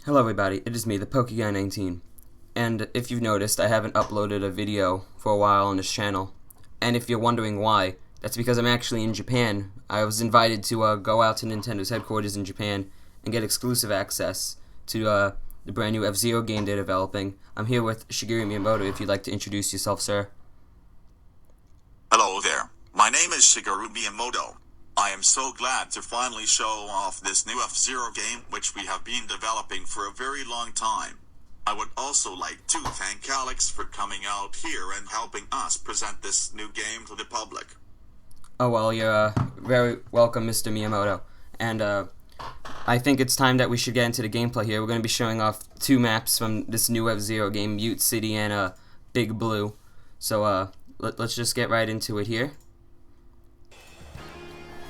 Hello everybody, it is me, the PokeGuy19, and if you've noticed, I haven't uploaded a video for a while on this channel, and if you're wondering why, that's because I'm actually in Japan. I was invited to go out to Nintendo's headquarters in Japan and get exclusive access to the brand new F-Zero game they're developing. I'm here with Shigeru Miyamoto, if you'd like to introduce yourself, sir. Hello there, my name is Shigeru Miyamoto. I am so glad to finally show off this new F-Zero game which we have been developing for a very long time. I would also like to thank Alex for coming out here and helping us present this new game to the public. Oh well, you're very welcome, Mr. Miyamoto, and I think it's time that we should get into the gameplay here. We're going to be showing off two maps from this new F-Zero game, Mute City and Big Blue. So let's just get right into it here.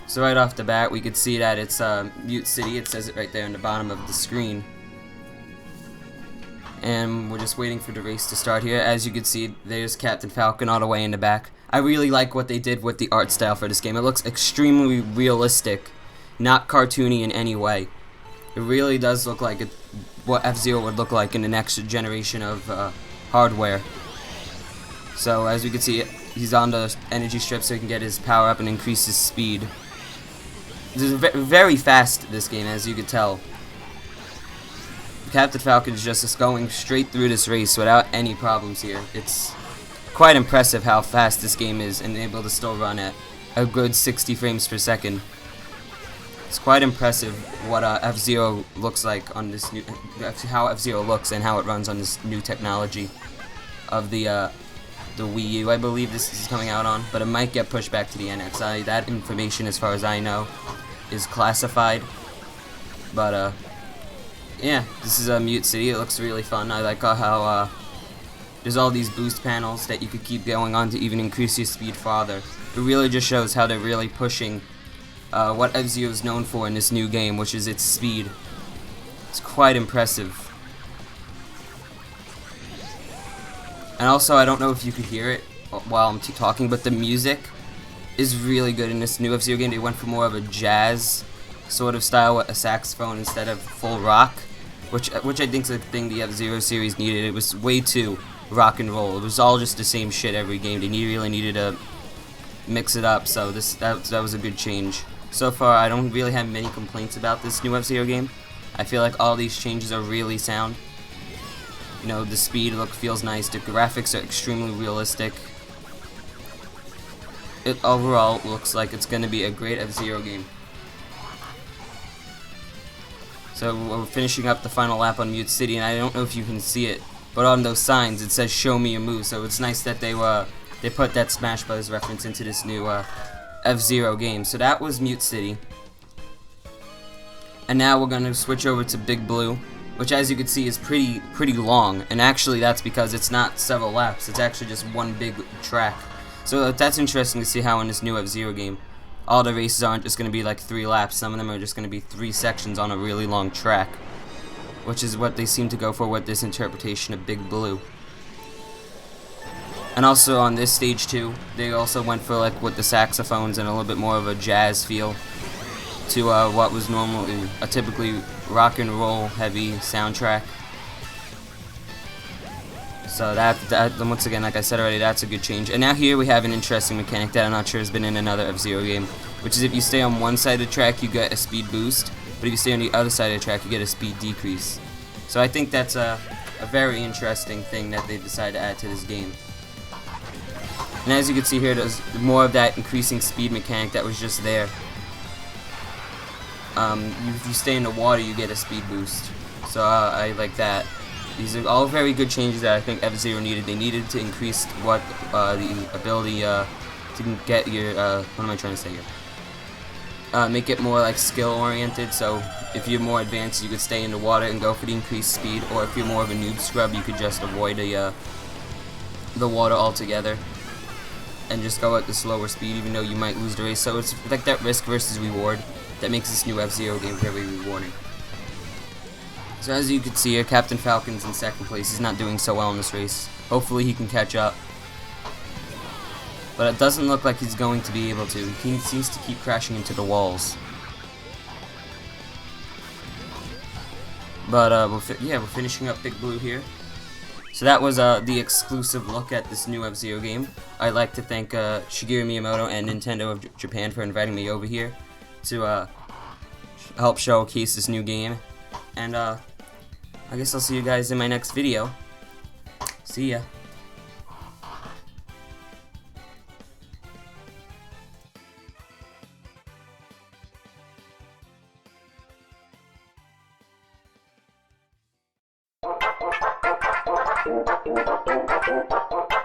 So right off the bat, we could see that it's Mute City. It says it right there in the bottom of the screen. And we're just waiting for the race to start here. As you can see, there's Captain Falcon all the way in the back. I really like what they did with the art style for this game. It looks extremely realistic, not cartoony in any way. It really does look like what F-Zero would look like in the next generation of hardware. So as you can see, he's on the energy strip so he can get his power up and increase his speed. This is very fast, this game, as you can tell. Captain Falcon is just going straight through this race without any problems here. It's quite impressive how fast this game is and able to still run at a good 60 frames per second. It's quite impressive what F-Zero looks like on this new, how F-Zero looks and how it runs on this new technology of the Wii U. I believe this is coming out on, but it might get pushed back to the NX. That information, as far as I know, is classified. But yeah, this is Mute City. It looks really fun. I like how there's all these boost panels that you could keep going on to even increase your speed farther. It really just shows how they're really pushing what F-Zero is known for in this new game, which is its speed. It's quite impressive. And also, I don't know if you could hear it while I'm talking, but the music is really good in this new F-Zero game. They went for more of a jazz sort of style with a saxophone instead of full rock, which I think is the thing the F-Zero series needed. It was way too rock and roll. It was all just the same shit every game. They really needed to mix it up, so that was a good change. So far, I don't really have many complaints about this new F-Zero game. I feel like all these changes are really sound. You know, the speed look feels nice, the graphics are extremely realistic. It overall looks like it's going to be a great F-Zero game. So we're finishing up the final lap on Mute City, and I don't know if you can see it, but on those signs it says "Show me a move." So it's nice that they put that Smash Bros. Reference into this new F-Zero game. So that was Mute City, and now we're going to switch over to Big Blue, which, as you can see, is pretty long, and actually that's because it's not several laps, it's actually just one big track. So that's interesting to see how in this new F-Zero game, all the races aren't just going to be like 3 laps, some of them are just going to be 3 sections on a really long track, which is what they seem to go for with this interpretation of Big Blue. And also on this stage too, they also went for, like, with the saxophones and a little bit more of a jazz feel to what was normally a typically rock and roll heavy soundtrack. So that once again, like I said already, that's a good change. And now here we have an interesting mechanic that I'm not sure has been in another F-Zero game, which is if you stay on one side of the track you get a speed boost, but if you stay on the other side of the track you get a speed decrease. So I think that's a very interesting thing that they decided to add to this game. And as you can see here, there's more of that increasing speed mechanic that was just there. If you stay in the water, you get a speed boost. So I like that. These are all very good changes that I think F-Zero needed. They needed to increase what the ability to get your what am I trying to say here? Make it more like skill oriented. So if you're more advanced, you could stay in the water and go for the increased speed. Or if you're more of a noob scrub, you could just avoid the water altogether and just go at the slower speed, even though you might lose the race. So it's like that risk versus reward that makes this new F-Zero game very rewarding. So as you can see here, Captain Falcon's in second place. He's not doing so well in this race. Hopefully he can catch up. But it doesn't look like he's going to be able to. He seems to keep crashing into the walls. But we're finishing up Big Blue here. So that was the exclusive look at this new F-Zero game. I'd like to thank Shigeru Miyamoto and Nintendo of Japan for inviting me over here to help showcase this new game. And I guess I'll see you guys in my next video. See ya. Thank you.